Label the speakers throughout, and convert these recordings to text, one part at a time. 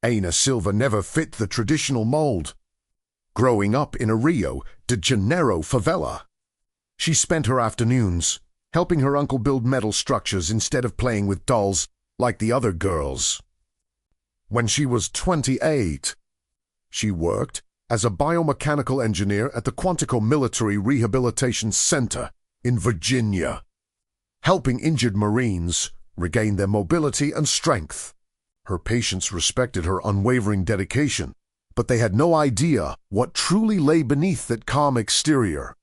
Speaker 1: Aina Silva never fit the traditional mold. Growing up in a Rio de Janeiro favela, she spent her afternoons helping her uncle build metal structures instead of playing with dolls like the other girls. When she was 28, she worked as a biomechanical engineer at the Quantico Military Rehabilitation Center in Virginia, helping injured Marines regain their mobility and strength. Her patients respected her unwavering dedication, but they had no idea what truly lay beneath that calm exterior.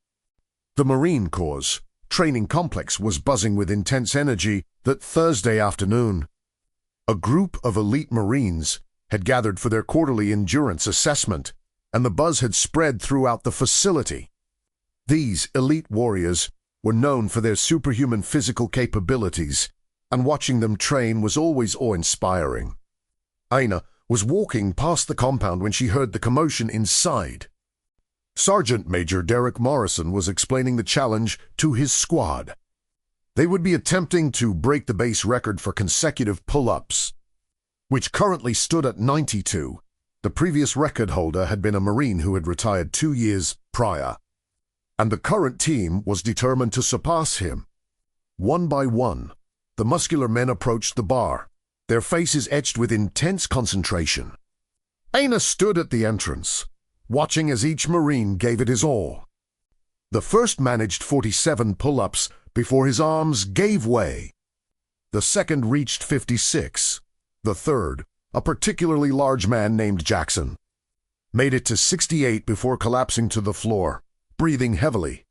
Speaker 1: The Marine Corps' training complex was buzzing with intense energy that Thursday afternoon. A group of elite Marines had gathered for their quarterly endurance assessment, and the buzz had spread throughout the facility. These elite warriors were known for their superhuman physical capabilities, and watching them train was always awe-inspiring. Aina was walking past the compound when she heard the commotion inside. Sergeant Major Derek Morrison was explaining the challenge to his squad. They would be attempting to break the base record for consecutive pull-ups, which currently stood at 92. The previous record holder had been a Marine who had retired 2 years prior, and the current team was determined to surpass him. One by one, the muscular men approached the bar, their faces etched with intense concentration. Aina stood at the entrance, watching as each Marine gave it his all. The first managed 47 pull-ups before his arms gave way. The second reached 56. The third, a particularly large man named Jackson, made it to 68 before collapsing to the floor, breathing heavily.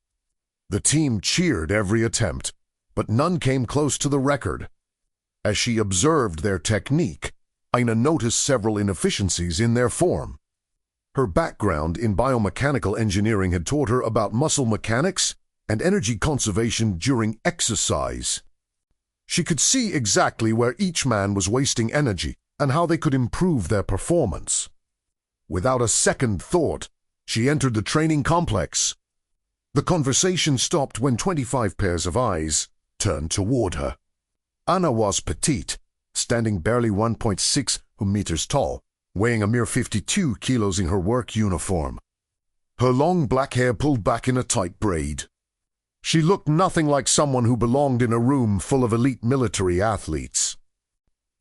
Speaker 1: The team cheered every attempt, but none came close to the record. As she observed their technique, Aina noticed several inefficiencies in their form. Her background in biomechanical engineering had taught her about muscle mechanics and energy conservation during exercise. She could see exactly where each man was wasting energy and how they could improve their performance. Without a second thought, she entered the training complex. The conversation stopped when 25 pairs of eyes turned toward her. Anna was petite, standing barely 1.6 meters tall, weighing a mere 52 kilos in her work uniform. Her long black hair pulled back in a tight braid. She looked nothing like someone who belonged in a room full of elite military athletes.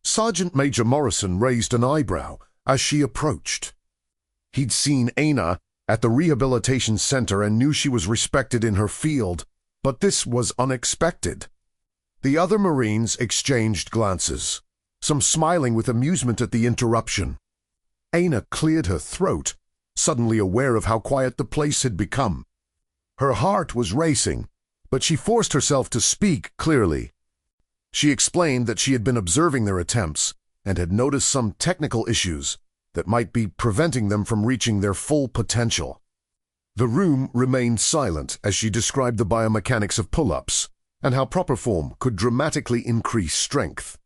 Speaker 1: Sergeant Major Morrison raised an eyebrow as she approached. He'd seen Aina at the rehabilitation center and knew she was respected in her field, but this was unexpected. The other Marines exchanged glances, some smiling with amusement at the interruption. Aina cleared her throat, suddenly aware of how quiet the place had become. Her heart was racing, but she forced herself to speak clearly. She explained that she had been observing their attempts and had noticed some technical issues that might be preventing them from reaching their full potential. The room remained silent as she described the biomechanics of pull-ups and how proper form could dramatically increase strength.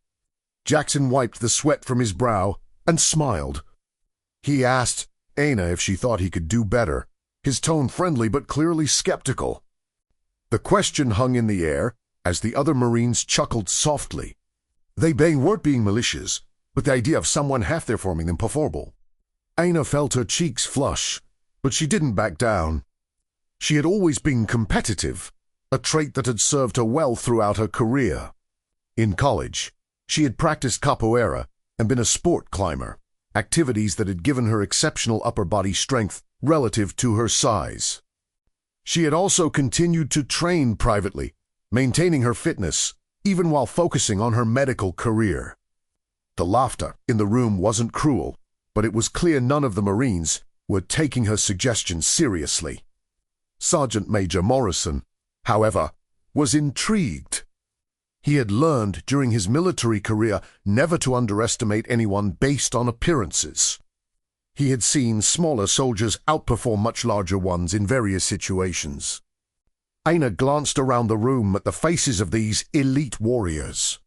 Speaker 1: Jackson wiped the sweat from his brow and smiled. He asked Aina if she thought he could do better, his tone friendly but clearly skeptical. The question hung in the air as the other Marines chuckled softly. Weren't being malicious, but the idea of someone half their forming them performable. Aina felt her cheeks flush, but she didn't back down. She had always been competitive, a trait that had served her well throughout her career. In college, she had practiced capoeira and been a sport climber, activities that had given her exceptional upper body strength relative to her size. She had also continued to train privately, maintaining her fitness even while focusing on her medical career. The laughter in the room wasn't cruel, but it was clear none of the Marines were taking her suggestions seriously. Sergeant Major Morrison, however, was intrigued. He had learned during his military career never to underestimate anyone based on appearances. He had seen smaller soldiers outperform much larger ones in various situations. Aina glanced around the room at the faces of these elite warriors.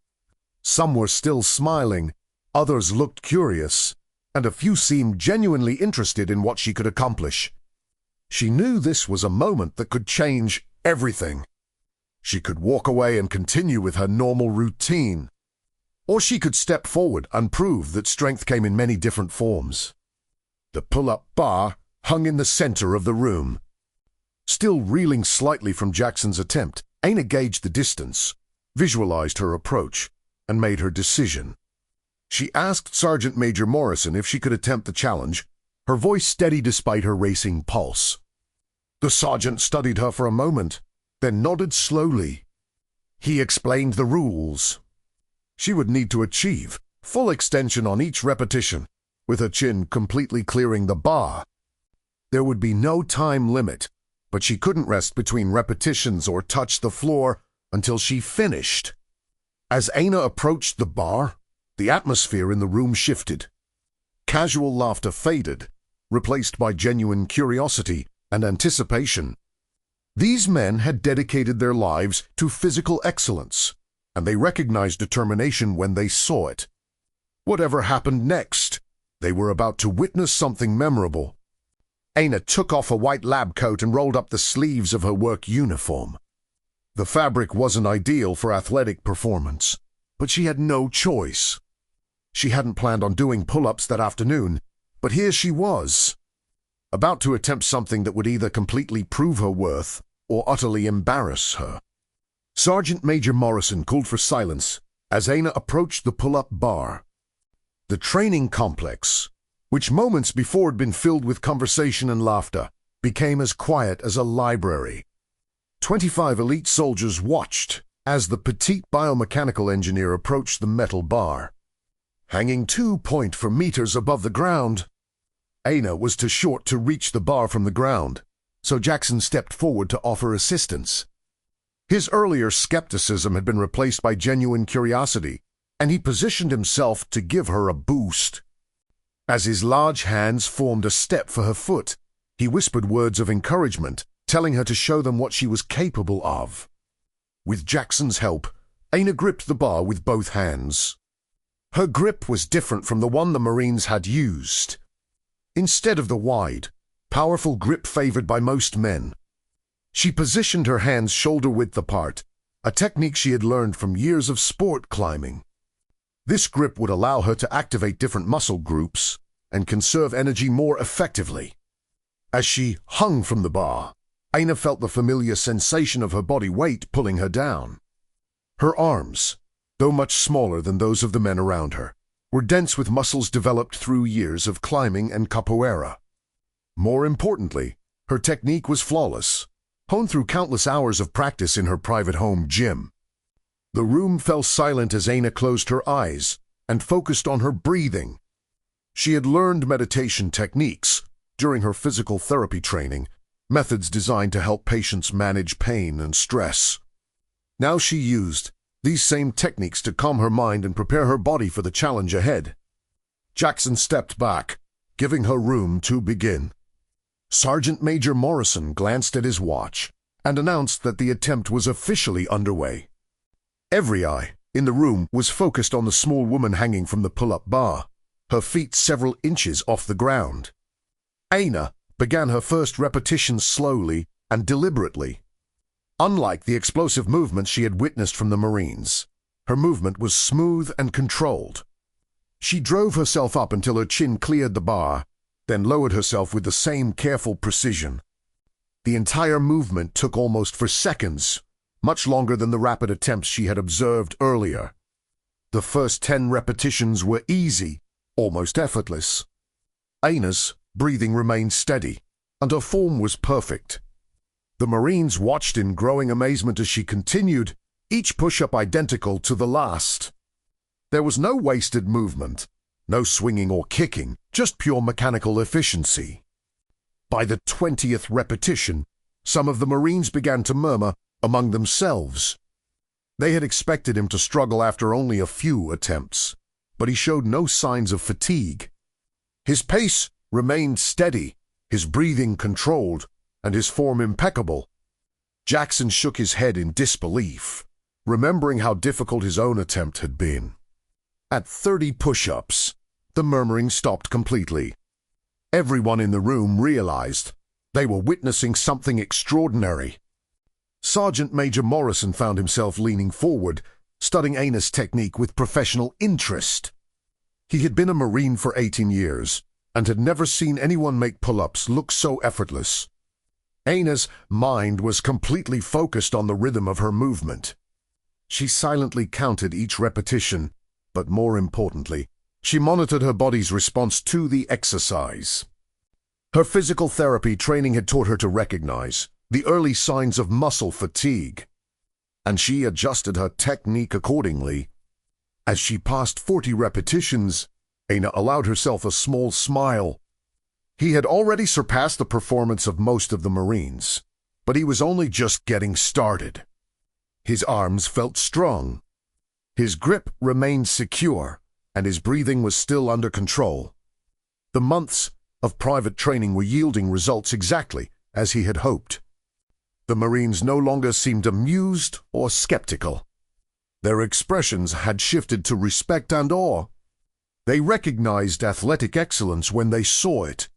Speaker 1: Some were still smiling, others looked curious, and a few seemed genuinely interested in what she could accomplish. She knew this was a moment that could change everything. She could walk away and continue with her normal routine. Or she could step forward and prove that strength came in many different forms. The pull-up bar hung in the center of the room. Still reeling slightly from Jackson's attempt, Aina gauged the distance, visualized her approach, and made her decision. She asked Sergeant Major Morrison if she could attempt the challenge, her voice steady despite her racing pulse. The sergeant studied her for a moment, then nodded slowly. He explained the rules. She would need to achieve full extension on each repetition, with her chin completely clearing the bar. There would be no time limit, but she couldn't rest between repetitions or touch the floor until she finished. As Aina approached the bar, the atmosphere in the room shifted. Casual laughter faded, replaced by genuine curiosity and anticipation. These men had dedicated their lives to physical excellence, and they recognized determination when they saw it. Whatever happened next, they were about to witness something memorable. Aina took off a white lab coat and rolled up the sleeves of her work uniform. The fabric wasn't ideal for athletic performance, but she had no choice. She hadn't planned on doing pull-ups that afternoon, but here she was, about to attempt something that would either completely prove her worth or utterly embarrass her. Sergeant Major Morrison called for silence as Aina approached the pull-up bar. The training complex, which moments before had been filled with conversation and laughter, became as quiet as a library. 25 elite soldiers watched as the petite biomechanical engineer approached the metal bar. Hanging 2.4 meters above the ground, Aina was too short to reach the bar from the ground, so Jackson stepped forward to offer assistance. His earlier skepticism had been replaced by genuine curiosity, and he positioned himself to give her a boost. As his large hands formed a step for her foot, he whispered words of encouragement, telling her to show them what she was capable of. With Jackson's help, Aina gripped the bar with both hands. Her grip was different from the one the Marines had used. Instead of the wide, powerful grip favored by most men, she positioned her hands shoulder-width apart, a technique she had learned from years of sport climbing. This grip would allow her to activate different muscle groups and conserve energy more effectively. As she hung from the bar, Aina felt the familiar sensation of her body weight pulling her down. Her arms, though much smaller than those of the men around her, were dense with muscles developed through years of climbing and capoeira. More importantly, her technique was flawless, honed through countless hours of practice in her private home gym. The room fell silent as Aina closed her eyes and focused on her breathing. She had learned meditation techniques during her physical therapy training, methods designed to help patients manage pain and stress. Now she used these same techniques to calm her mind and prepare her body for the challenge ahead. Jackson stepped back, giving her room to begin. Sergeant Major Morrison glanced at his watch and announced that the attempt was officially underway. Every eye in the room was focused on the small woman hanging from the pull-up bar, her feet several inches off the ground. Aina began her first repetition slowly and deliberately. Unlike the explosive movements she had witnessed from the Marines, her movement was smooth and controlled. She drove herself up until her chin cleared the bar, then lowered herself with the same careful precision. The entire movement took almost for seconds, much longer than the rapid attempts she had observed earlier. The first 10 repetitions were easy, almost effortless. Aina's breathing remained steady, and her form was perfect. The Marines watched in growing amazement as she continued, each push-up identical to the last. There was no wasted movement, no swinging or kicking, just pure mechanical efficiency. By the 20th repetition, some of the Marines began to murmur among themselves. They had expected him to struggle after only a few attempts, but he showed no signs of fatigue. His pace remained steady, his breathing controlled, and his form impeccable. Jackson shook his head in disbelief, remembering how difficult his own attempt had been. At 30 push-ups, the murmuring stopped completely. Everyone in the room realized they were witnessing something extraordinary. Sergeant Major Morrison found himself leaning forward, studying Aina's technique with professional interest. He had been a Marine for 18 years and had never seen anyone make pull-ups look so effortless. Aina's mind was completely focused on the rhythm of her movement. She silently counted each repetition, but more importantly, she monitored her body's response to the exercise. Her physical therapy training had taught her to recognize the early signs of muscle fatigue, and she adjusted her technique accordingly. As she passed 40 repetitions, Aina allowed herself a small smile. He had already surpassed the performance of most of the Marines, but he was only just getting started. His arms felt strong. His grip remained secure, and his breathing was still under control. The months of private training were yielding results exactly as he had hoped. The Marines no longer seemed amused or skeptical. Their expressions had shifted to respect and awe. They recognized athletic excellence when they saw it.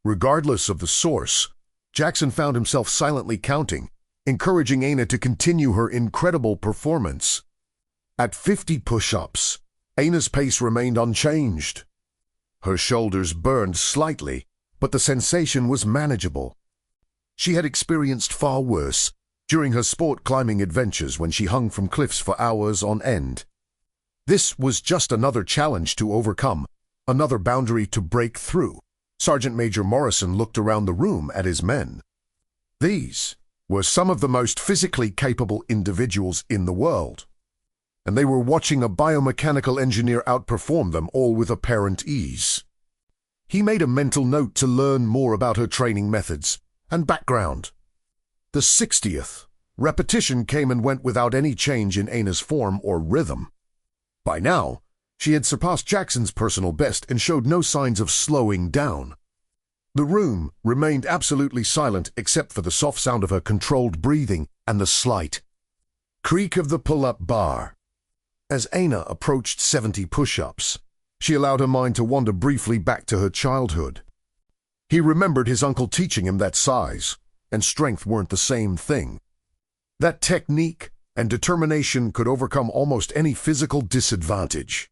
Speaker 1: Regardless of the source, Jackson found himself silently counting, encouraging Aina to continue her incredible performance. At 50 push-ups, Aina's pace remained unchanged. Her shoulders burned slightly, but the sensation was manageable. She had experienced far worse during her sport climbing adventures when she hung from cliffs for hours on end. This was just another challenge to overcome, another boundary to break through. Sergeant Major Morrison looked around the room at his men. These were some of the most physically capable individuals in the world, and they were watching a biomechanical engineer outperform them all with apparent ease. He made a mental note to learn more about her training methods and background. The 60th repetition came and went without any change in Aina's form or rhythm. By now, she had surpassed Jackson's personal best and showed no signs of slowing down. The room remained absolutely silent except for the soft sound of her controlled breathing and the slight creak of the pull-up bar. As Aina approached 70 push-ups, she allowed her mind to wander briefly back to her childhood. He remembered his uncle teaching him that size and strength weren't the same thing. That technique and determination could overcome almost any physical disadvantage.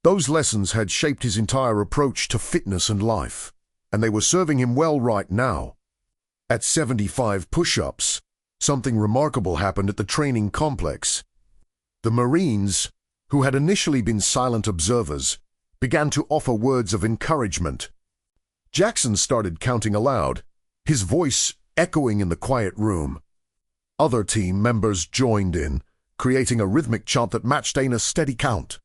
Speaker 1: Those lessons had shaped his entire approach to fitness and life, and they were serving him well right now. At 75 push-ups, something remarkable happened at the training complex. The Marines, who had initially been silent observers, began to offer words of encouragement. Jackson started counting aloud, his voice echoing in the quiet room. Other team members joined in, creating a rhythmic chant that matched Aina's steady count.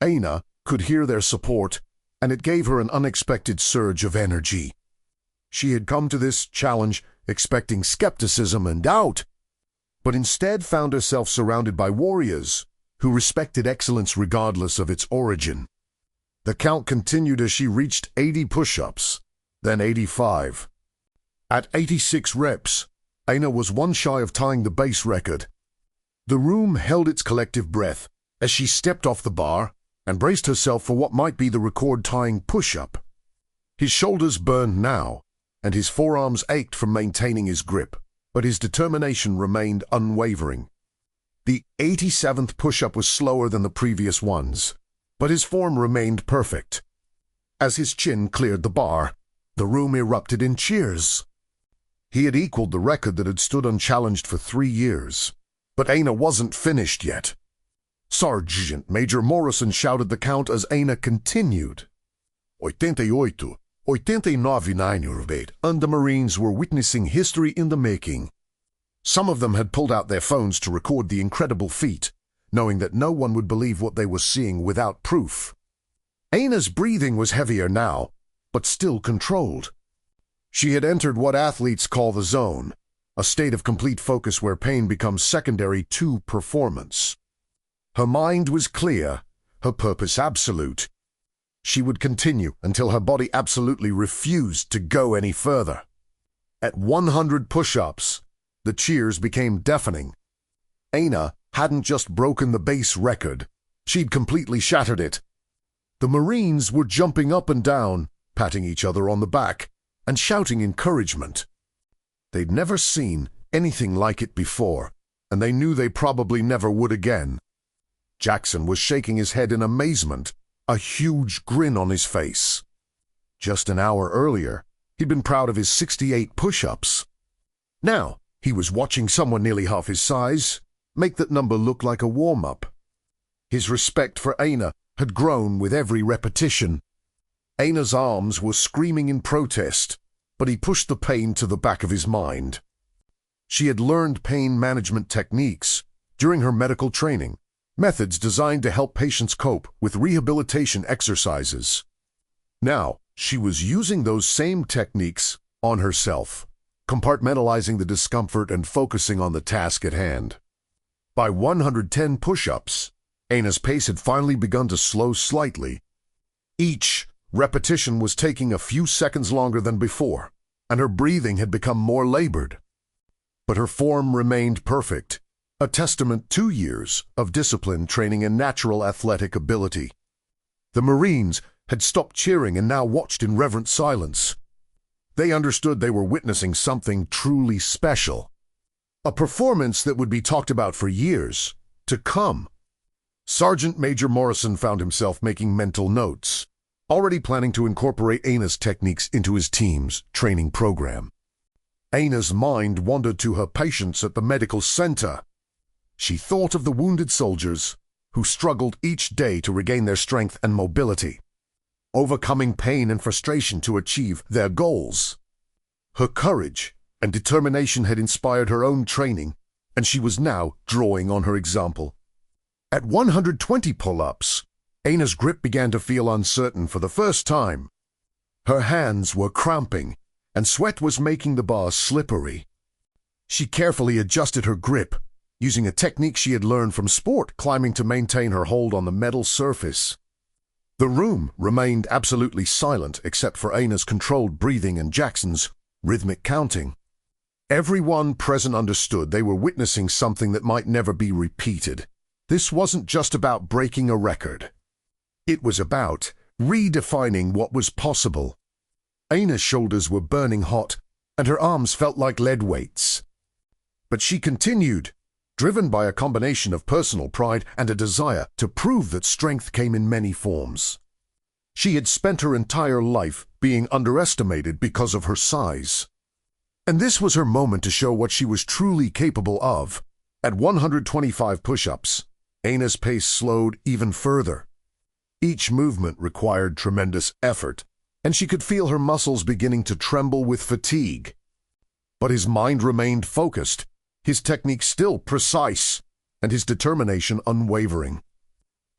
Speaker 1: Aina could hear their support, and it gave her an unexpected surge of energy. She had come to this challenge expecting skepticism and doubt, but instead found herself surrounded by warriors who respected excellence regardless of its origin. The count continued as she reached 80 push-ups, then 85. At 86 reps, Aina was one shy of tying the base record. The room held its collective breath as she stepped off the bar and braced herself for what might be the record-tying push-up. His shoulders burned now, and his forearms ached from maintaining his grip, but his determination remained unwavering. The 87th push-up was slower than the previous ones, but his form remained perfect. As his chin cleared the bar, the room erupted in cheers. He had equaled the record that had stood unchallenged for 3 years, but Aina wasn't finished yet. Sergeant Major Morrison shouted the count as Aina continued. 88, 89, and the Marines were witnessing history in the making. Some of them had pulled out their phones to record the incredible feat, knowing that no one would believe what they were seeing without proof. Aina's breathing was heavier now, but still controlled. She had entered what athletes call the zone, a state of complete focus where pain becomes secondary to performance. Her mind was clear, her purpose absolute. She would continue until her body absolutely refused to go any further. At 100 push-ups, the cheers became deafening. Aina hadn't just broken the base record, she'd completely shattered it. The Marines were jumping up and down, patting each other on the back, and shouting encouragement. They'd never seen anything like it before, and they knew they probably never would again. Jackson was shaking his head in amazement, a huge grin on his face. Just an hour earlier, he'd been proud of his 68 push-ups. Now, he was watching someone nearly half his size make that number look like a warm-up. His respect for Aina had grown with every repetition. Aina's arms were screaming in protest, but he pushed the pain to the back of his mind. She had learned pain management techniques during her medical training, methods designed to help patients cope with rehabilitation exercises. Now, she was using those same techniques on herself, compartmentalizing the discomfort and focusing on the task at hand. By 110 push-ups, Aina's pace had finally begun to slow slightly. Each repetition was taking a few seconds longer than before, and her breathing had become more labored. But her form remained perfect, a testament to years of discipline, training, and natural athletic ability. The Marines had stopped cheering and now watched in reverent silence. They understood they were witnessing something truly special, a performance that would be talked about for years to come. Sergeant Major Morrison found himself making mental notes, already planning to incorporate Aina's techniques into his team's training program. Aina's mind wandered to her patients at the medical center. She thought of the wounded soldiers who struggled each day to regain their strength and mobility, overcoming pain and frustration to achieve their goals. Her courage and determination had inspired her own training, and she was now drawing on her example. At 120 pull-ups, Aina's grip began to feel uncertain for the first time. Her hands were cramping, and sweat was making the bars slippery. She carefully adjusted her grip, using a technique she had learned from sport climbing to maintain her hold on the metal surface. The room remained absolutely silent except for Aina's controlled breathing and Jackson's rhythmic counting. Everyone present understood they were witnessing something that might never be repeated. This wasn't just about breaking a record. It was about redefining what was possible. Aina's shoulders were burning hot, and her arms felt like lead weights. But she continued, driven by a combination of personal pride and a desire to prove that strength came in many forms. She had spent her entire life being underestimated because of her size. And this was her moment to show what she was truly capable of. At 125 push-ups, Aina's pace slowed even further. Each movement required tremendous effort, and she could feel her muscles beginning to tremble with fatigue. But his mind remained focused, his technique still precise, and his determination unwavering.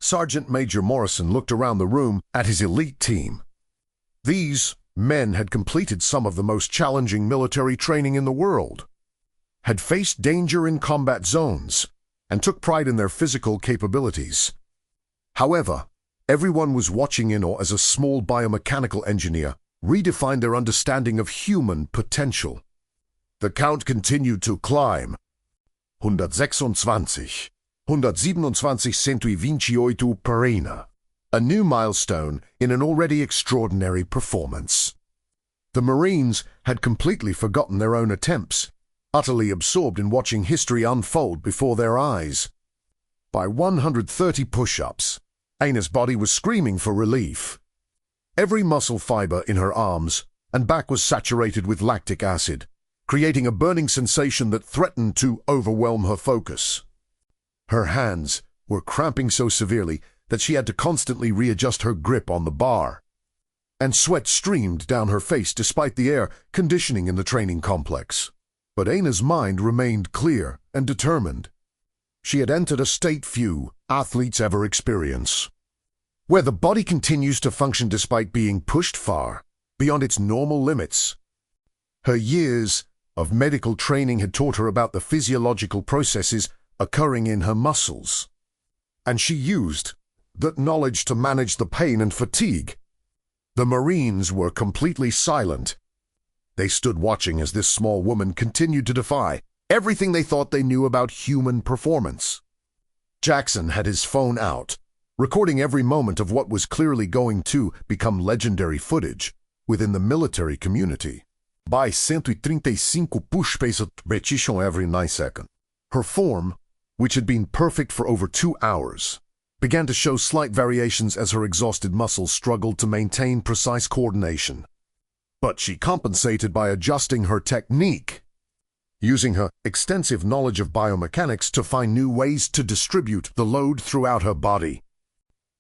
Speaker 1: Sergeant Major Morrison looked around the room at his elite team. These men had completed some of the most challenging military training in the world, had faced danger in combat zones, and took pride in their physical capabilities. However, everyone was watching in awe as a small biomechanical engineer redefined their understanding of human potential. The count continued to climb. 126, 127 per Aina, a new milestone in an already extraordinary performance. The Marines had completely forgotten their own attempts, utterly absorbed in watching history unfold before their eyes. By 130 push-ups, Aina's body was screaming for relief. Every muscle fiber in her arms and back was saturated with lactic acid, creating a burning sensation that threatened to overwhelm her focus. Her hands were cramping so severely that she had to constantly readjust her grip on the bar, and sweat streamed down her face despite the air conditioning in the training complex. But Aina's mind remained clear and determined. She had entered a state few athletes ever experience, where the body continues to function despite being pushed far beyond its normal limits. Her years of medical training had taught her about the physiological processes occurring in her muscles, and she used that knowledge to manage the pain and fatigue. The Marines were completely silent. They stood watching as this small woman continued to defy everything they thought they knew about human performance. Jackson had his phone out, recording every moment of what was clearly going to become legendary footage within the military community. By 135 push-pace repetition every 9 seconds. Her form, which had been perfect for over 2 hours, began to show slight variations as her exhausted muscles struggled to maintain precise coordination. But she compensated by adjusting her technique, using her extensive knowledge of biomechanics to find new ways to distribute the load throughout her body.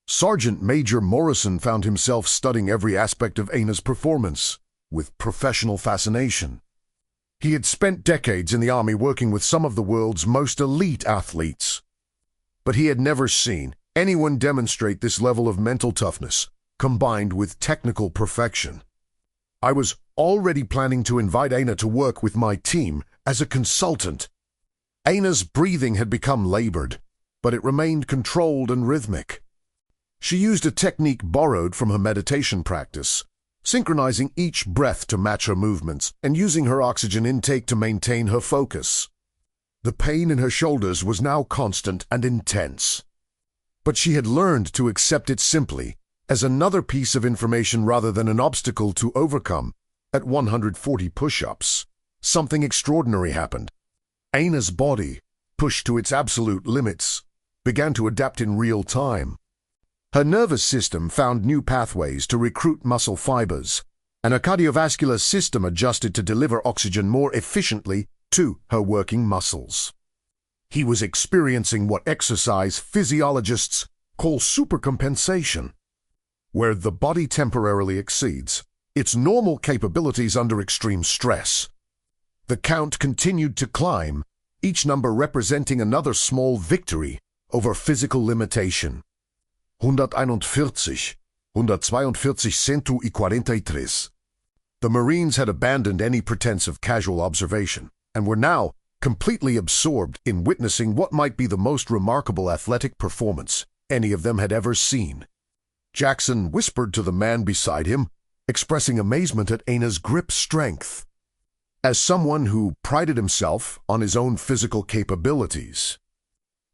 Speaker 1: Sergeant Major Morrison found himself studying every aspect of Aina's performance with professional fascination. He had spent decades in the Army working with some of the world's most elite athletes, but he had never seen anyone demonstrate this level of mental toughness combined with technical perfection. I was already planning to invite Aina to work with my team as a consultant. Aina's breathing had become labored, but it remained controlled and rhythmic. She used a technique borrowed from her meditation practice, synchronizing each breath to match her movements and using her oxygen intake to maintain her focus. The pain in her shoulders was now constant and intense, but she had learned to accept it simply as another piece of information rather than an obstacle to overcome. At 140 push-ups, something extraordinary happened. Aina's body, pushed to its absolute limits, began to adapt in real time. Her nervous system found new pathways to recruit muscle fibers, and her cardiovascular system adjusted to deliver oxygen more efficiently to her working muscles. He was experiencing what exercise physiologists call supercompensation, where the body temporarily exceeds its normal capabilities under extreme stress. The count continued to climb, each number representing another small victory over physical limitation. 141, 142, 143. The Marines had abandoned any pretense of casual observation and were now completely absorbed in witnessing what might be the most remarkable athletic performance any of them had ever seen. Jackson whispered to the man beside him, expressing amazement at Aina's grip strength. As someone who prided himself on his own physical capabilities,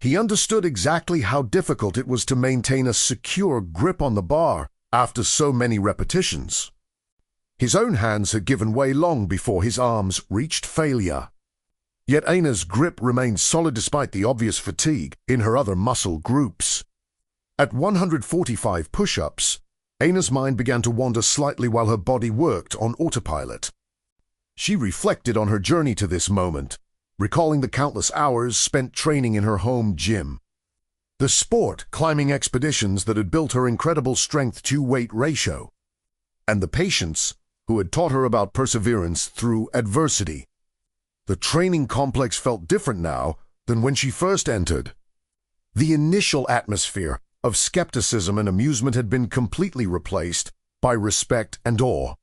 Speaker 1: he understood exactly how difficult it was to maintain a secure grip on the bar after so many repetitions. His own hands had given way long before his arms reached failure. Yet Aina's grip remained solid despite the obvious fatigue in her other muscle groups. At 145 push-ups, Aina's mind began to wander slightly while her body worked on autopilot. She reflected on her journey to this moment, recalling the countless hours spent training in her home gym. The sport climbing expeditions that had built her incredible strength-to-weight ratio, and the patience who had taught her about perseverance through adversity. The training complex felt different now than when she first entered. The initial atmosphere of skepticism and amusement had been completely replaced by respect and awe.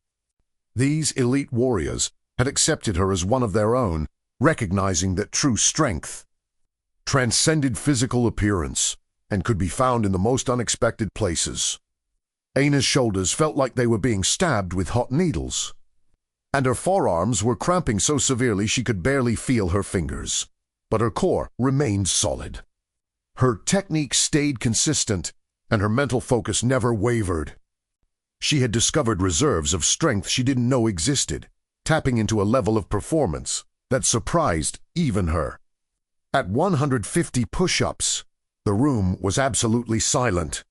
Speaker 1: These elite warriors had accepted her as one of their own, recognizing that true strength transcended physical appearance and could be found in the most unexpected places. Aina's shoulders felt like they were being stabbed with hot needles, and her forearms were cramping so severely she could barely feel her fingers, but her core remained solid. Her technique stayed consistent, and her mental focus never wavered. She had discovered reserves of strength she didn't know existed, tapping into a level of performance that surprised even her. At 150 push-ups, the room was absolutely silent,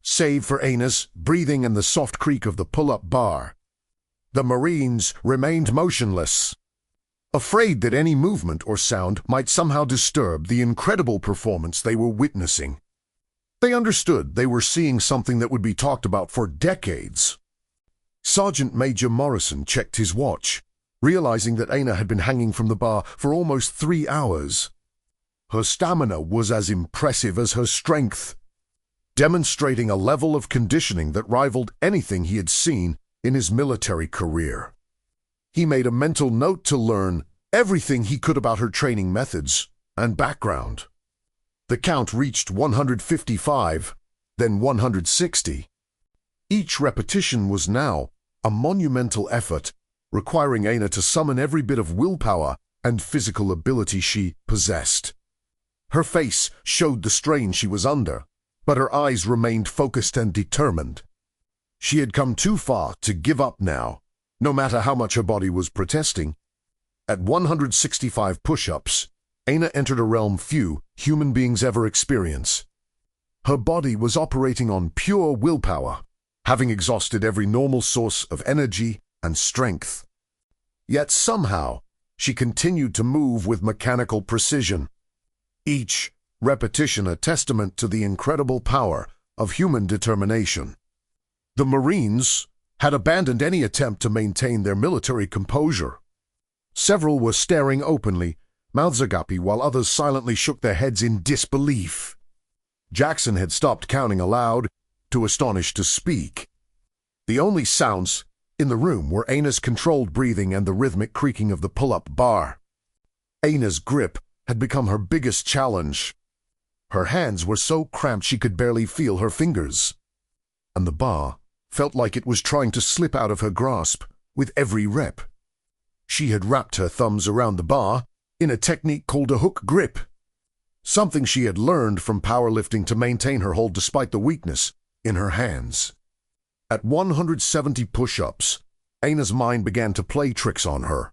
Speaker 1: save for Aina's breathing and the soft creak of the pull-up bar. The Marines remained motionless, afraid that any movement or sound might somehow disturb the incredible performance they were witnessing. They understood they were seeing something that would be talked about for decades. Sergeant Major Morrison checked his watch, realizing that Aina had been hanging from the bar for almost 3 hours. Her stamina was as impressive as her strength, demonstrating a level of conditioning that rivaled anything he had seen in his military career. He made a mental note to learn everything he could about her training methods and background. The count reached 155, then 160. Each repetition was now a monumental effort, requiring Aina to summon every bit of willpower and physical ability she possessed. Her face showed the strain she was under, but her eyes remained focused and determined. She had come too far to give up now, no matter how much her body was protesting. At 165 push-ups, Aina entered a realm few human beings ever experience. Her body was operating on pure willpower, having exhausted every normal source of energy and strength. Yet somehow, she continued to move with mechanical precision. Each repetition a testament to the incredible power of human determination. The Marines had abandoned any attempt to maintain their military composure. Several were staring openly, mouths agape, while others silently shook their heads in disbelief. Jackson had stopped counting aloud, too astonished to speak. The only sounds in the room were Aina's controlled breathing and the rhythmic creaking of the pull-up bar. Aina's grip had become her biggest challenge. Her hands were so cramped she could barely feel her fingers, and the bar felt like it was trying to slip out of her grasp with every rep. She had wrapped her thumbs around the bar in a technique called a hook grip, something she had learned from powerlifting to maintain her hold despite the weakness in her hands. At 170 push-ups, Aina's mind began to play tricks on her.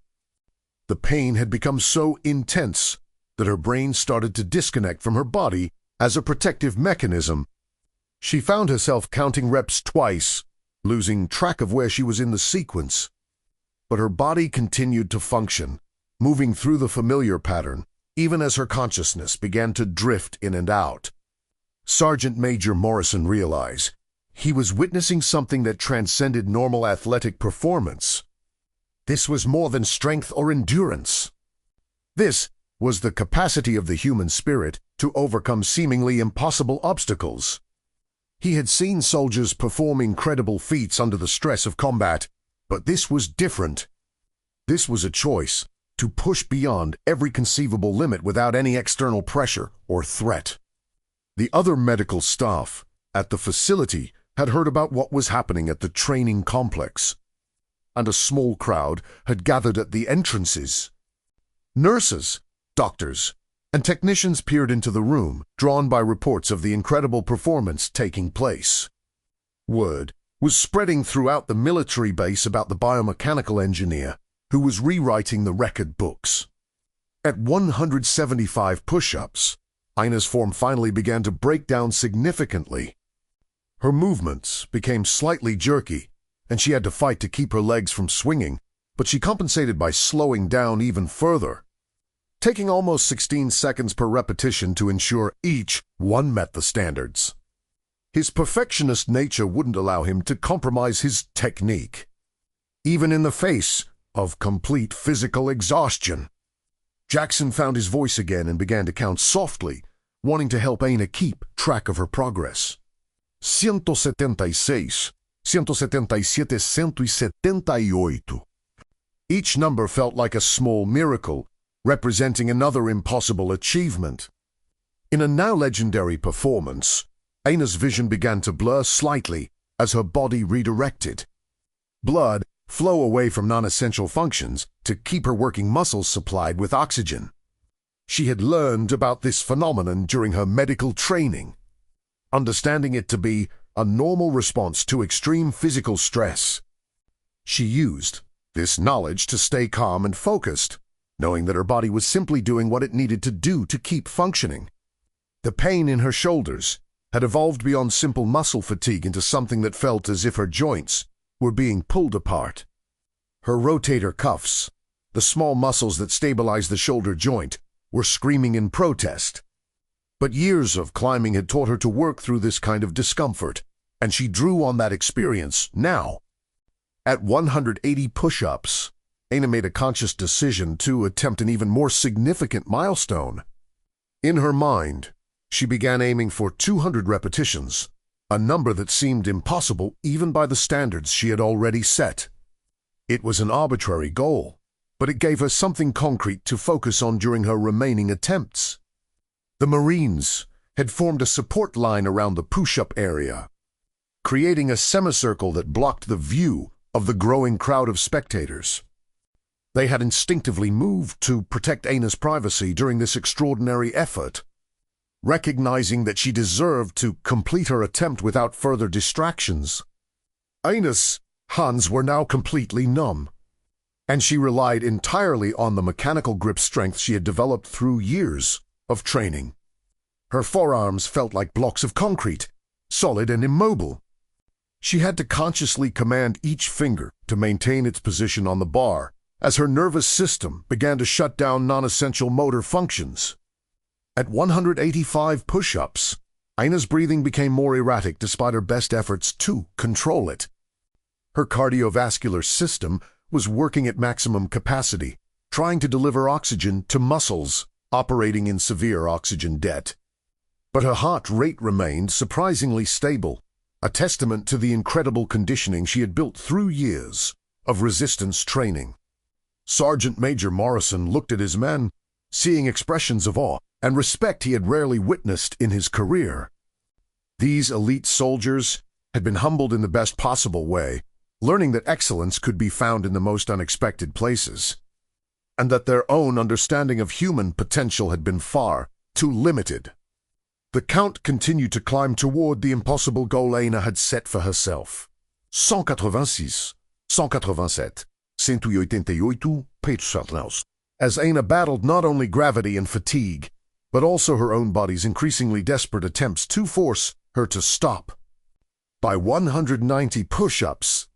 Speaker 1: The pain had become so intense that her brain started to disconnect from her body as a protective mechanism. She found herself counting reps twice, losing track of where she was in the sequence. But her body continued to function, moving through the familiar pattern, even as her consciousness began to drift in and out. Sergeant Major Morrison realized he was witnessing something that transcended normal athletic performance. This was more than strength or endurance. This was the capacity of the human spirit to overcome seemingly impossible obstacles. He had seen soldiers perform incredible feats under the stress of combat, but this was different. This was a choice to push beyond every conceivable limit without any external pressure or threat. The other medical staff at the facility had heard about what was happening at the training complex, and a small crowd had gathered at the entrances. Nurses, doctors, and technicians peered into the room, drawn by reports of the incredible performance taking place. Word was spreading throughout the military base about the biomechanical engineer who was rewriting the record books. At 175 push-ups, Aina's form finally began to break down significantly. Her movements became slightly jerky, and she had to fight to keep her legs from swinging, but she compensated by slowing down even further, taking almost 16 seconds per repetition to ensure each one met the standards. His perfectionist nature wouldn't allow him to compromise his technique, even in the face of complete physical exhaustion. Jackson found his voice again and began to count softly, wanting to help Aina keep track of her progress. 176, 177, 178. Each number felt like a small miracle, representing another impossible achievement. In a now legendary performance, Aina's vision began to blur slightly as her body redirected. Blood flow away from non-essential functions to keep her working muscles supplied with oxygen. She had learned about this phenomenon during her medical training, understanding it to be a normal response to extreme physical stress. She used this knowledge to stay calm and focused, knowing that her body was simply doing what it needed to do to keep functioning. The pain in her shoulders had evolved beyond simple muscle fatigue into something that felt as if her joints were being pulled apart. Her rotator cuffs, the small muscles that stabilize the shoulder joint, were screaming in protest. But years of climbing had taught her to work through this kind of discomfort, and she drew on that experience now. At 180 push-ups, Aina made a conscious decision to attempt an even more significant milestone. In her mind, she began aiming for 200 repetitions, a number that seemed impossible even by the standards she had already set. It was an arbitrary goal, but it gave her something concrete to focus on during her remaining attempts. The Marines had formed a support line around the push-up area, creating a semicircle that blocked the view of the growing crowd of spectators. They had instinctively moved to protect Aina's privacy during this extraordinary effort, recognizing that she deserved to complete her attempt without further distractions. Aina's hands were now completely numb, and she relied entirely on the mechanical grip strength she had developed through years of training. Her forearms felt like blocks of concrete, solid and immobile. She had to consciously command each finger to maintain its position on the bar, as her nervous system began to shut down non-essential motor functions. At 185 push-ups, Ina's breathing became more erratic despite her best efforts to control it. Her cardiovascular system was working at maximum capacity, trying to deliver oxygen to muscles operating in severe oxygen debt. But her heart rate remained surprisingly stable, a testament to the incredible conditioning she had built through years of resistance training. Sergeant Major Morrison looked at his men, seeing expressions of awe and respect he had rarely witnessed in his career. These elite soldiers had been humbled in the best possible way, learning that excellence could be found in the most unexpected places, and that their own understanding of human potential had been far too limited. The Count continued to climb toward the impossible goal Ina had set for herself. 186, 187, 188 paces. As Ina battled not only gravity and fatigue, but also her own body's increasingly desperate attempts to force her to stop. By 190 push-ups,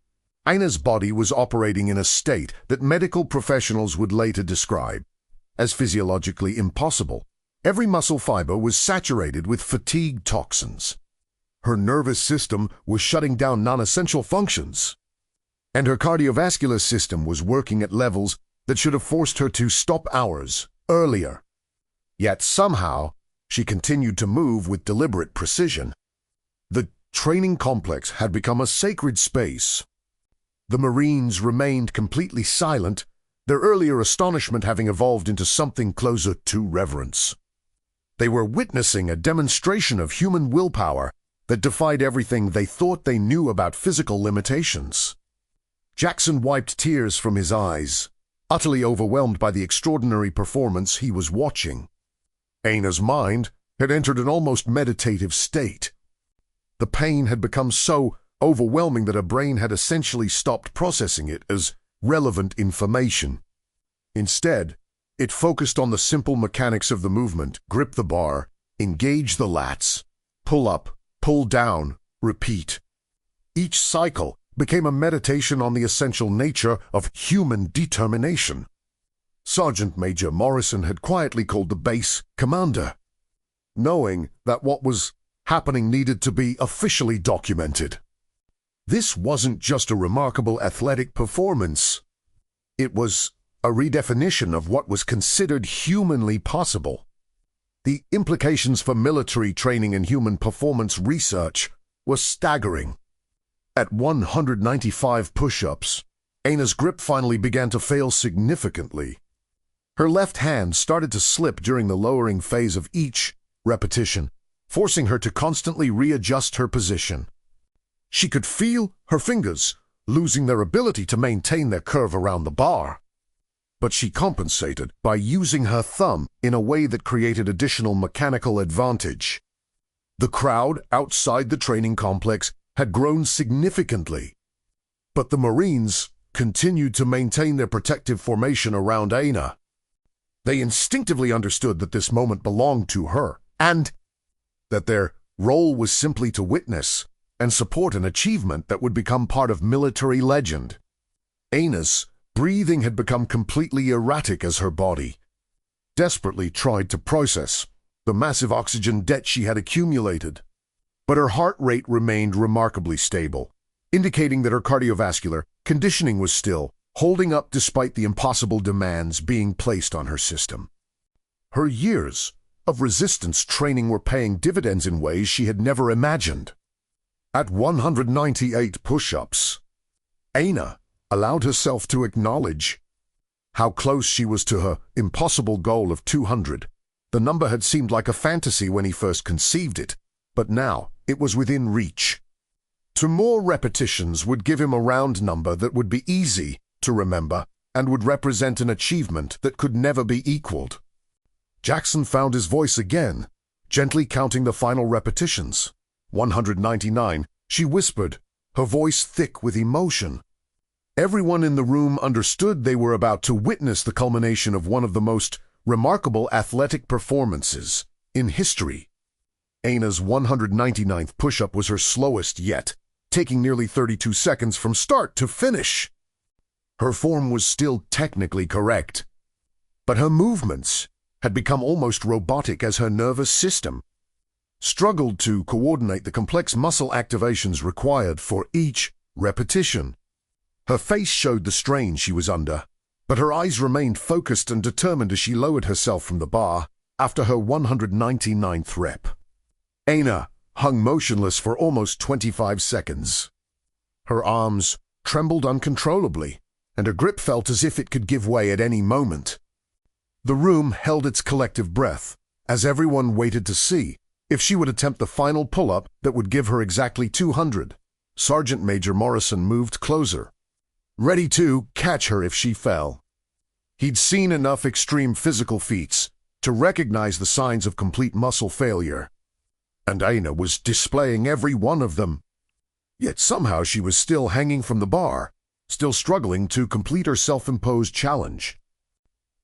Speaker 1: Ina's body was operating in a state that medical professionals would later describe as physiologically impossible. Every muscle fiber was saturated with fatigue toxins. Her nervous system was shutting down non-essential functions, and her cardiovascular system was working at levels that should have forced her to stop hours earlier. Yet somehow, she continued to move with deliberate precision. The training complex had become a sacred space. The Marines remained completely silent, their earlier astonishment having evolved into something closer to reverence. They were witnessing a demonstration of human willpower that defied everything they thought they knew about physical limitations. Jackson wiped tears from his eyes, utterly overwhelmed by the extraordinary performance he was watching. Ina's mind had entered an almost meditative state. The pain had become so overwhelming that her brain had essentially stopped processing it as relevant information. Instead, it focused on the simple mechanics of the movement: grip the bar, engage the lats, pull up, pull down, repeat. Each cycle became a meditation on the essential nature of human determination. Sergeant Major Morrison had quietly called the base commander, knowing that what was happening needed to be officially documented. This wasn't just a remarkable athletic performance. It was a redefinition of what was considered humanly possible. The implications for military training and human performance research were staggering. At 195 push-ups, Ina's grip finally began to fail significantly. Her left hand started to slip during the lowering phase of each repetition, forcing her to constantly readjust her position. She could feel her fingers losing their ability to maintain their curve around the bar. But she compensated by using her thumb in a way that created additional mechanical advantage. The crowd outside the training complex had grown significantly, but the Marines continued to maintain their protective formation around Ina. They instinctively understood that this moment belonged to her, and that their role was simply to witness and support an achievement that would become part of military legend. Ina's breathing had become completely erratic as her body desperately tried to process the massive oxygen debt she had accumulated. But her heart rate remained remarkably stable, indicating that her cardiovascular conditioning was still holding up despite the impossible demands being placed on her system. Her years of resistance training were paying dividends in ways she had never imagined. At 198 push-ups, Ina allowed herself to acknowledge how close she was to her impossible goal of 200. The number had seemed like a fantasy when he first conceived it, but now it was within reach. Two more repetitions would give him a round number that would be easy to remember and would represent an achievement that could never be equaled. Jackson found his voice again, gently counting the final repetitions. 199, she whispered, her voice thick with emotion. Everyone in the room understood they were about to witness the culmination of one of the most remarkable athletic performances in history. Ana's 199th push-up was her slowest yet, taking nearly 32 seconds from start to finish. Her form was still technically correct, but her movements had become almost robotic as her nervous system struggled to coordinate the complex muscle activations required for each repetition. Her face showed the strain she was under, but her eyes remained focused and determined as she lowered herself from the bar after her 199th rep. Ana hung motionless for almost 25 seconds. Her arms trembled uncontrollably, and her grip felt as if it could give way at any moment. The room held its collective breath as everyone waited to see if she would attempt the final pull-up that would give her exactly 200. Sergeant Major Morrison moved closer, ready to catch her if she fell. He'd seen enough extreme physical feats to recognize the signs of complete muscle failure, and Ana was displaying every one of them. Yet somehow she was still hanging from the bar, still struggling to complete her self-imposed challenge.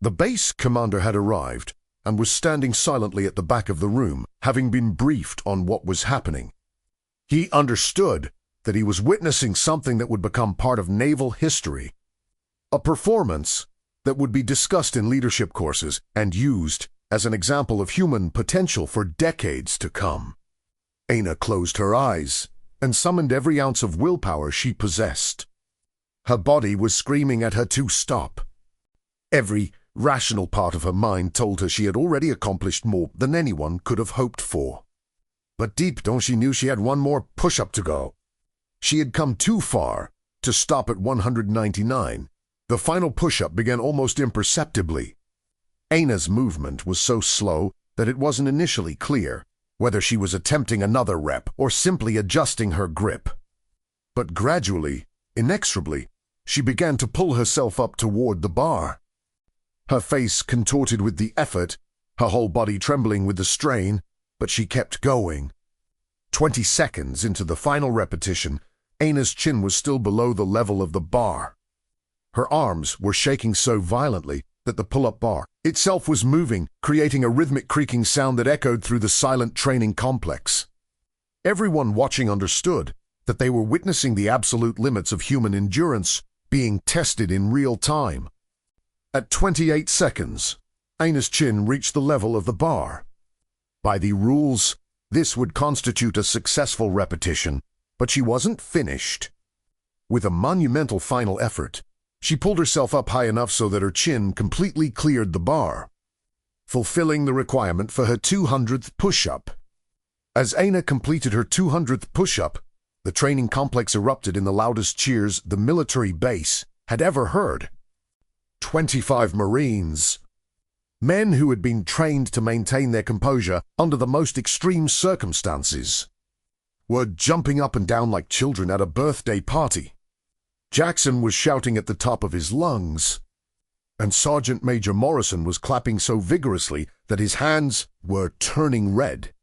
Speaker 1: The base commander had arrived and was standing silently at the back of the room, having been briefed on what was happening. He understood that he was witnessing something that would become part of naval history, a performance that would be discussed in leadership courses and used as an example of human potential for decades to come. Ana closed her eyes and summoned every ounce of willpower she possessed. Her body was screaming at her to stop. Every rational part of her mind told her she had already accomplished more than anyone could have hoped for. But deep down she knew she had one more push-up to go. She had come too far to stop at 199. The final push-up began almost imperceptibly. Ana's movement was so slow that it wasn't initially clear whether she was attempting another rep or simply adjusting her grip. But gradually, inexorably, she began to pull herself up toward the bar. Her face contorted with the effort, her whole body trembling with the strain, but she kept going. 20 seconds into the final repetition, Ana's chin was still below the level of the bar. Her arms were shaking so violently that the pull-up bar itself was moving, creating a rhythmic creaking sound that echoed through the silent training complex. Everyone watching understood that they were witnessing the absolute limits of human endurance being tested in real time. At 28 seconds, Ana's chin reached the level of the bar. By the rules, this would constitute a successful repetition, but she wasn't finished. With a monumental final effort, she pulled herself up high enough so that her chin completely cleared the bar, fulfilling the requirement for her 200th push-up. As Ana completed her 200th push-up, the training complex erupted in the loudest cheers the military base had ever heard. 25 Marines, men who had been trained to maintain their composure under the most extreme circumstances, were jumping up and down like children at a birthday party. Jackson was shouting at the top of his lungs, and Sergeant Major Morrison was clapping so vigorously that his hands were turning red.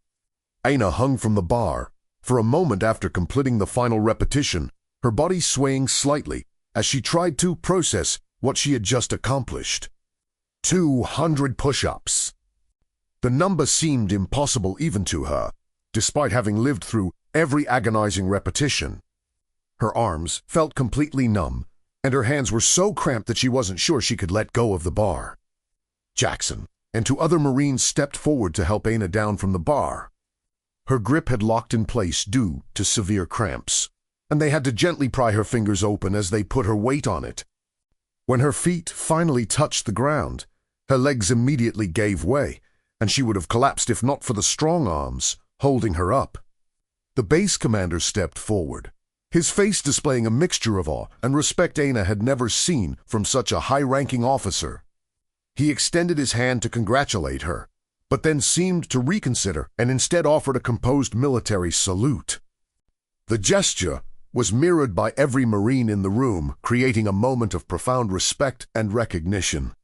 Speaker 1: Ana hung from the bar for a moment after completing the final repetition, her body swaying slightly as she tried to process what she had just accomplished. 200 push-ups. The number seemed impossible even to her, despite having lived through every agonizing repetition. Her arms felt completely numb, and her hands were so cramped that she wasn't sure she could let go of the bar. Jackson and 2 other Marines stepped forward to help Ana down from the bar. Her grip had locked in place due to severe cramps, and they had to gently pry her fingers open as they put her weight on it. When her feet finally touched the ground, her legs immediately gave way, and she would have collapsed if not for the strong arms holding her up. The base commander stepped forward, his face displaying a mixture of awe and respect Ana had never seen from such a high-ranking officer. He extended his hand to congratulate her, but then seemed to reconsider and instead offered a composed military salute. The gesture was mirrored by every Marine in the room, creating a moment of profound respect and recognition.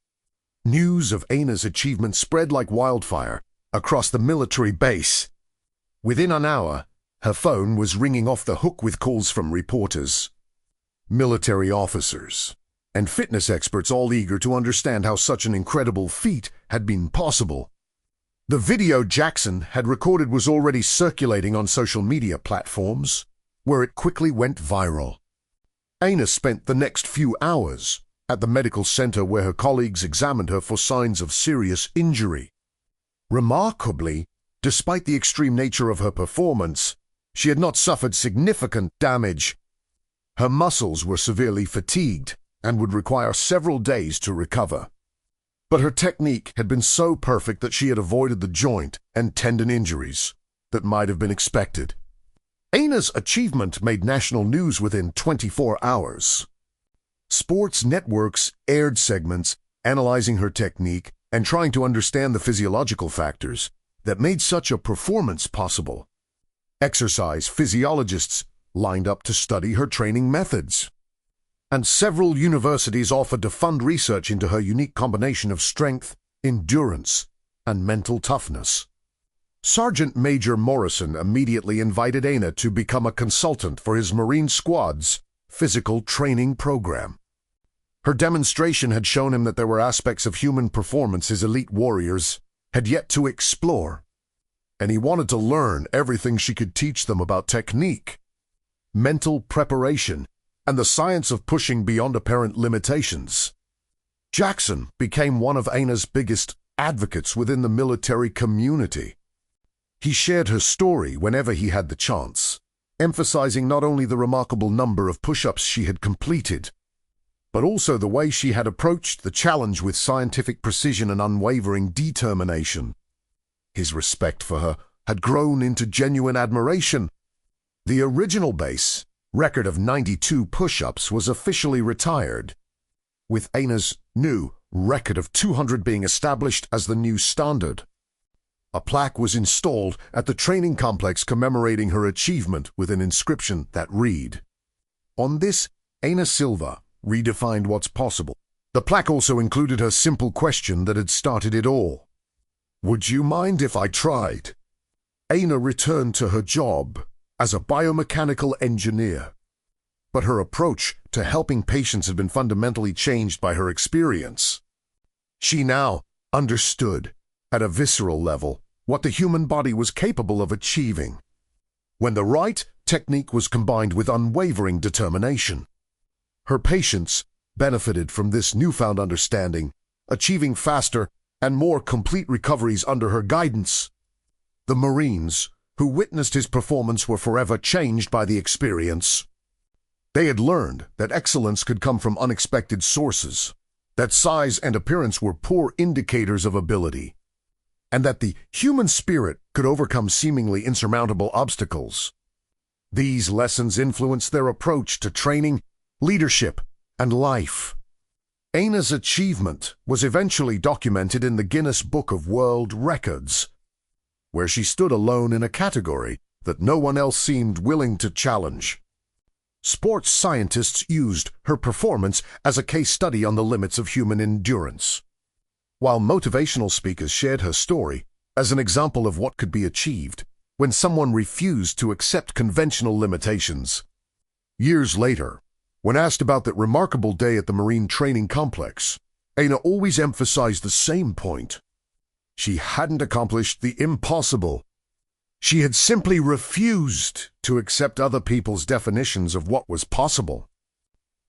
Speaker 1: News of Ana's achievement spread like wildfire across the military base. Within an hour, her phone was ringing off the hook with calls from reporters, military officers, and fitness experts all eager to understand how such an incredible feat had been possible. The video Jackson had recorded was already circulating on social media platforms, where it quickly went viral. Aina spent the next few hours at the medical center where her colleagues examined her for signs of serious injury. Remarkably, despite the extreme nature of her performance, she had not suffered significant damage. Her muscles were severely fatigued and would require several days to recover. But her technique had been so perfect that she had avoided the joint and tendon injuries that might have been expected. Aina's achievement made national news within 24 hours. Sports networks aired segments analyzing her technique and trying to understand the physiological factors that made such a performance possible. Exercise physiologists lined up to study her training methods, and several universities offered to fund research into her unique combination of strength, endurance, and mental toughness. Sergeant Major Morrison immediately invited Aina to become a consultant for his Marine Squad's physical training program. Her demonstration had shown him that there were aspects of human performance his elite warriors had yet to explore, and he wanted to learn everything she could teach them about technique, mental preparation, and the science of pushing beyond apparent limitations. Jackson became one of Aina's biggest advocates within the military community. He shared her story whenever he had the chance, emphasizing not only the remarkable number of push-ups she had completed, but also the way she had approached the challenge with scientific precision and unwavering determination. His respect for her had grown into genuine admiration. The original base record of 92 push-ups was officially retired, with Aina's new record of 200 being established as the new standard. A plaque was installed at the training complex commemorating her achievement with an inscription that read, "On this, Aina Silva redefined what's possible." The plaque also included her simple question that had started it all. "Would you mind if I tried?" Aina returned to her job as a biomechanical engineer, but her approach to helping patients had been fundamentally changed by her experience. She now understood, at a visceral level, what the human body was capable of achieving when the right technique was combined with unwavering determination. Her patients benefited from this newfound understanding, achieving faster and more complete recoveries under her guidance. The Marines who witnessed his performance were forever changed by the experience. They had learned that excellence could come from unexpected sources, that size and appearance were poor indicators of ability, and that the human spirit could overcome seemingly insurmountable obstacles. These lessons influenced their approach to training, leadership, and life. Aina's achievement was eventually documented in the Guinness Book of World Records, where she stood alone in a category that no one else seemed willing to challenge. Sports scientists used her performance as a case study on the limits of human endurance, while motivational speakers shared her story as an example of what could be achieved when someone refused to accept conventional limitations. Years later, when asked about that remarkable day at the Marine Training Complex, Aina always emphasized the same point. She hadn't accomplished the impossible. She had simply refused to accept other people's definitions of what was possible.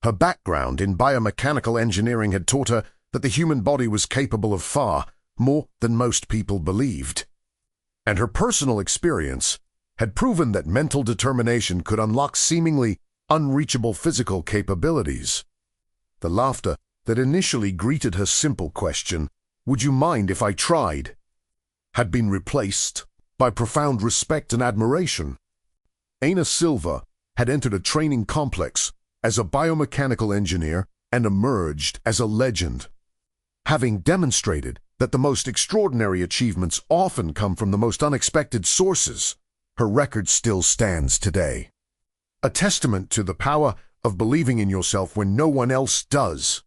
Speaker 1: Her background in biomechanical engineering had taught her that the human body was capable of far more than most people believed. And her personal experience had proven that mental determination could unlock seemingly unreachable physical capabilities. The laughter that initially greeted her simple question, "Would you mind if I tried?" had been replaced by profound respect and admiration. Aina Silva had entered a training complex as a biomechanical engineer and emerged as a legend. Having demonstrated that the most extraordinary achievements often come from the most unexpected sources, her record still stands today. A testament to the power of believing in yourself when no one else does.